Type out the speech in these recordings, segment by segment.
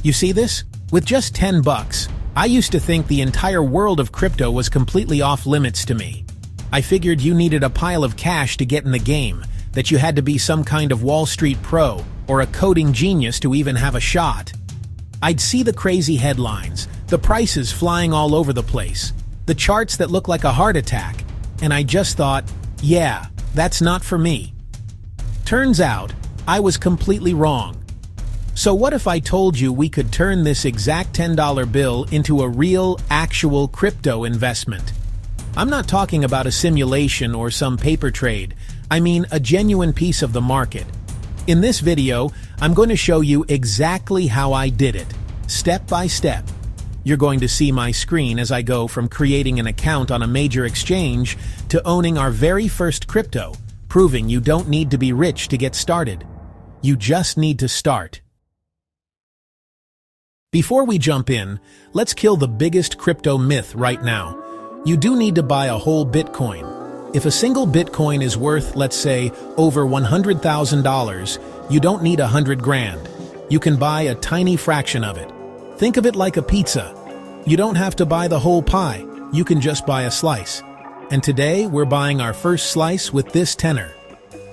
You see this? With just 10 bucks, I used to think the entire world of crypto was completely off limits to me. I figured you needed a pile of cash to get in the game, that you had to be some kind of Wall Street pro or a coding genius to even have a shot. I'd see the crazy headlines, the prices flying all over the place, the charts that look like a heart attack, and I just thought, yeah, that's not for me. Turns out, I was completely wrong. So what if I told you we could turn this exact $10 bill into a real, actual crypto investment? I'm not talking about a simulation or some paper trade. I mean a genuine piece of the market. In this video, I'm going to show you exactly how I did it, step by step. You're going to see my screen as I go from creating an account on a major exchange to owning our very first crypto, proving you don't need to be rich to get started. You just need to start. Before we jump in, let's kill the biggest crypto myth right now. You do need to buy a whole Bitcoin. If a single Bitcoin is worth, let's say, over $100,000, you don't need 100 grand. You can buy a tiny fraction of it. Think of it like a pizza. You don't have to buy the whole pie. You can just buy a slice. And today, we're buying our first slice with this tenor.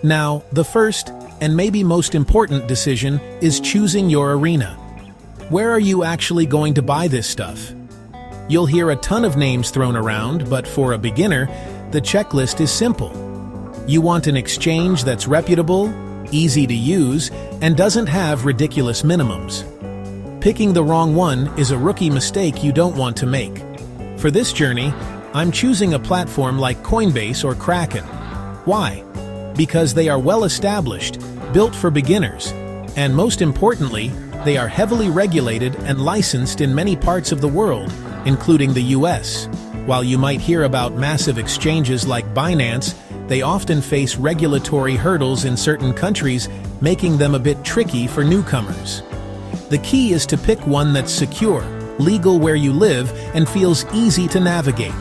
Now, the first, and maybe most important decision, is choosing your arena. Where are you actually going to buy this stuff? You'll hear a ton of names thrown around, but for a beginner, the checklist is simple. You want an exchange that's reputable, easy to use, and doesn't have ridiculous minimums. Picking the wrong one is a rookie mistake you don't want to make. For this journey, I'm choosing a platform like Coinbase or Kraken. Why? Because they are well established, built for beginners, and most importantly, they are heavily regulated and licensed in many parts of the world, including the US. While you might hear about massive exchanges like Binance, they often face regulatory hurdles in certain countries, making them a bit tricky for newcomers. The key is to pick one that's secure, legal where you live, and feels easy to navigate.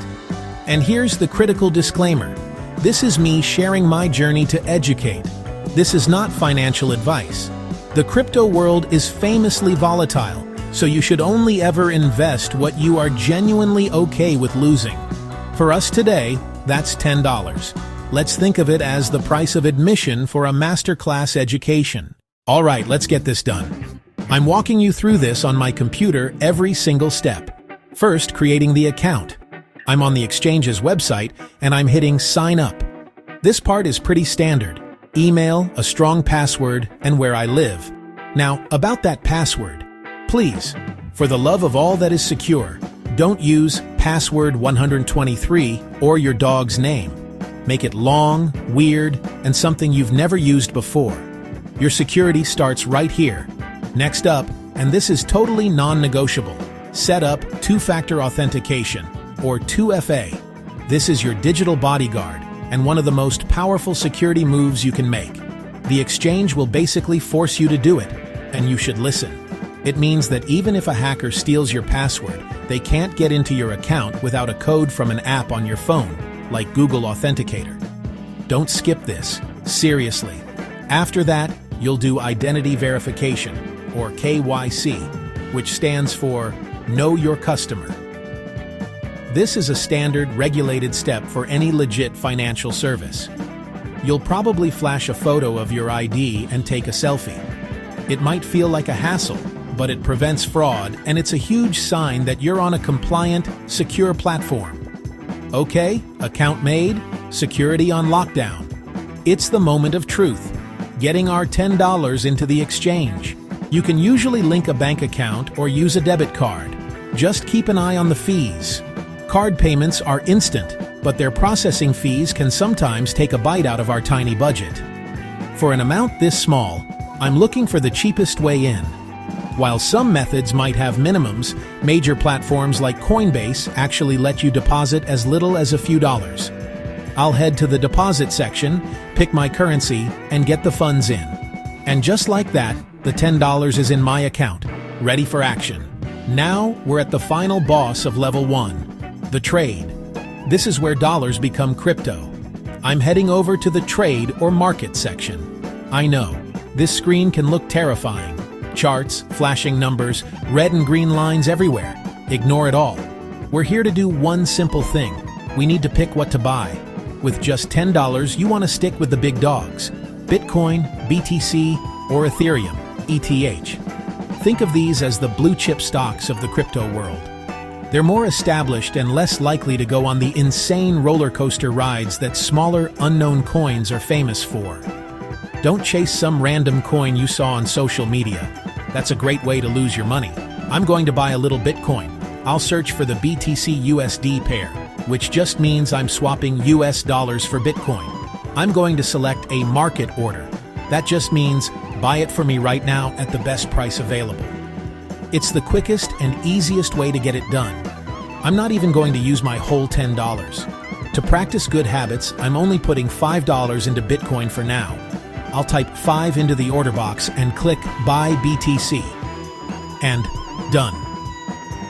And here's the critical disclaimer. This is me sharing my journey to educate. This is not financial advice. The crypto world is famously volatile, so you should only ever invest what you are genuinely okay with losing. For us today, that's $10. Let's think of it as the price of admission for a masterclass education. All right, let's get this done. I'm walking you through this on my computer every single step. First, creating the account. I'm on the exchange's website and I'm hitting sign up. This part is pretty standard. Email, a strong password, and where I live. Now, about that password. Please, for the love of all that is secure, don't use password 123 or your dog's name. Make it long, weird, and something you've never used before. Your security starts right here. Next up, and this is totally non-negotiable, set up two-factor authentication, or 2FA. This is your digital bodyguard, and one of the most powerful security moves you can make. The exchange will basically force you to do it, and you should listen. It means that even if a hacker steals your password, they can't get into your account without a code from an app on your phone, like Google Authenticator. Don't skip this, seriously. After that, you'll do identity verification, or KYC, which stands for Know Your Customer. This is a standard, regulated step for any legit financial service. You'll probably flash a photo of your ID and take a selfie. It might feel like a hassle, but it prevents fraud, and it's a huge sign that you're on a compliant, secure platform. Okay, account made, security on lockdown. It's the moment of truth, getting our $10 into the exchange. You can usually link a bank account or use a debit card. Just keep an eye on the fees. Card payments are instant, but their processing fees can sometimes take a bite out of our tiny budget. For an amount this small, I'm looking for the cheapest way in. While some methods might have minimums, major platforms like Coinbase actually let you deposit as little as a few dollars. I'll head to the deposit section, pick my currency, and get the funds in. And just like that, the $10 is in my account, ready for action. Now we're at the final boss of level 1, the trade. This is where dollars become crypto. I'm heading over to the trade or market section. I know, this screen can look terrifying, Charts, flashing numbers, red and green lines everywhere. Ignore it all. We're here to do one simple thing. We need to pick what to buy. With just $10, you want to stick with the big dogs: Bitcoin, BTC, or Ethereum, ETH. Think of these as the blue-chip stocks of the crypto world. They're more established and less likely to go on the insane roller coaster rides that smaller, unknown coins are famous for. Don't chase some random coin you saw on social media. That's a great way to lose your money. I'm going to buy a little Bitcoin. I'll search for the BTC USD pair, which just means I'm swapping US dollars for Bitcoin. I'm going to select a market order. That just means buy it for me right now at the best price available. It's the quickest and easiest way to get it done. I'm not even going to use my whole $10. To practice good habits, I'm only putting $5 into Bitcoin for now. I'll type 5 into the order box and click Buy BTC. And done.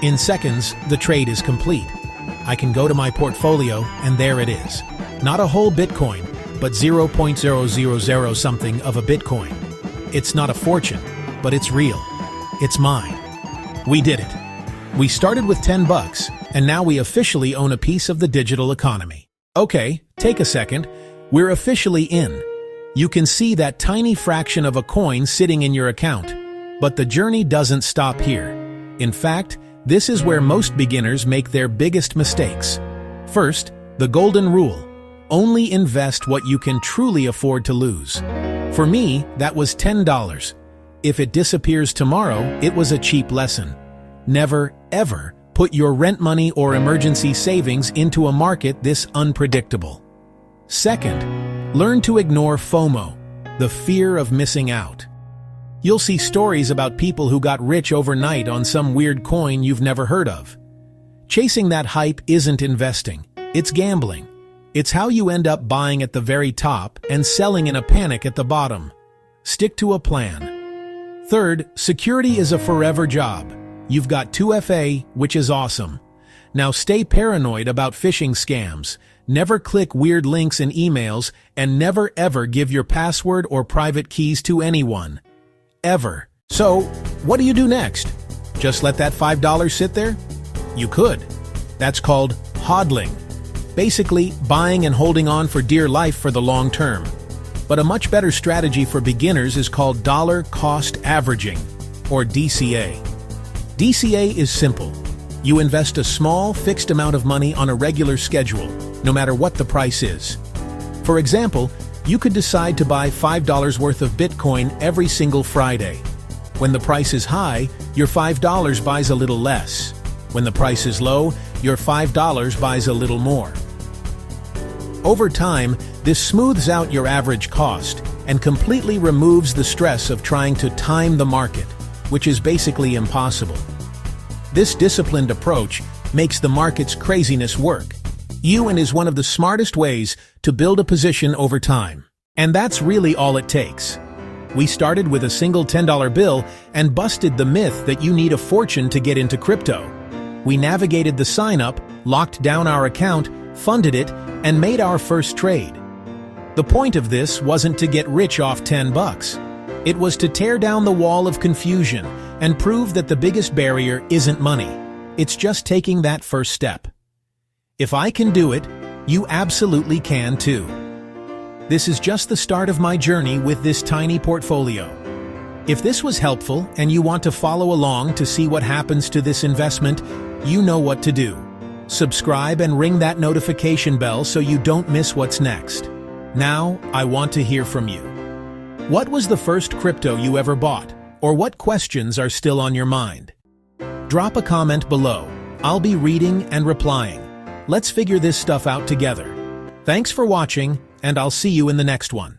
In seconds, the trade is complete. I can go to my portfolio and there it is. Not a whole Bitcoin, but 0.000 something of a Bitcoin. It's not a fortune, but it's real. It's mine. We did it. We started with $10, and now we officially own a piece of the digital economy. Okay, take a second. We're officially in. You can see that tiny fraction of a coin sitting in your account. But the journey doesn't stop here. In fact, this is where most beginners make their biggest mistakes. First, the golden rule. Only invest what you can truly afford to lose. For me, that was $10. If it disappears tomorrow, it was a cheap lesson. Never, ever put your rent money or emergency savings into a market this unpredictable. Second, learn to ignore FOMO, the fear of missing out. You'll see stories about people who got rich overnight on some weird coin you've never heard of. Chasing that hype isn't investing, it's gambling. It's how you end up buying at the very top and selling in a panic at the bottom. Stick to a plan. Third, security is a forever job. You've got 2FA, which is awesome. Now stay paranoid about phishing scams. Never click weird links in emails, and never ever give your password or private keys to anyone. Ever. So, what do you do next? Just let that $5 sit there? You could. That's called hodling. Basically, buying and holding on for dear life for the long term. But a much better strategy for beginners is called dollar cost averaging, or DCA. DCA is simple. You invest a small, fixed amount of money on a regular schedule, no matter what the price is. For example, you could decide to buy $5 worth of Bitcoin every single Friday. When the price is high, your $5 buys a little less. When the price is low, your $5 buys a little more. Over time, this smooths out your average cost and completely removes the stress of trying to time the market, which is basically impossible. This disciplined approach makes the market's craziness work. Is one of the smartest ways to build a position over time. And that's really all it takes. We started with a single $10 bill and busted the myth that you need a fortune to get into crypto. We navigated the sign-up, locked down our account, funded it, and made our first trade. The point of this wasn't to get rich off $10. It was to tear down the wall of confusion and prove that the biggest barrier isn't money. It's just taking that first step. If I can do it, you absolutely can too. This is just the start of my journey with this tiny portfolio. If this was helpful and you want to follow along to see what happens to this investment, you know what to do. Subscribe and ring that notification bell so you don't miss what's next. Now, I want to hear from you. What was the first crypto you ever bought? Or what questions are still on your mind? Drop a comment below. I'll be reading and replying. Let's figure this stuff out together. Thanks for watching, and I'll see you in the next one.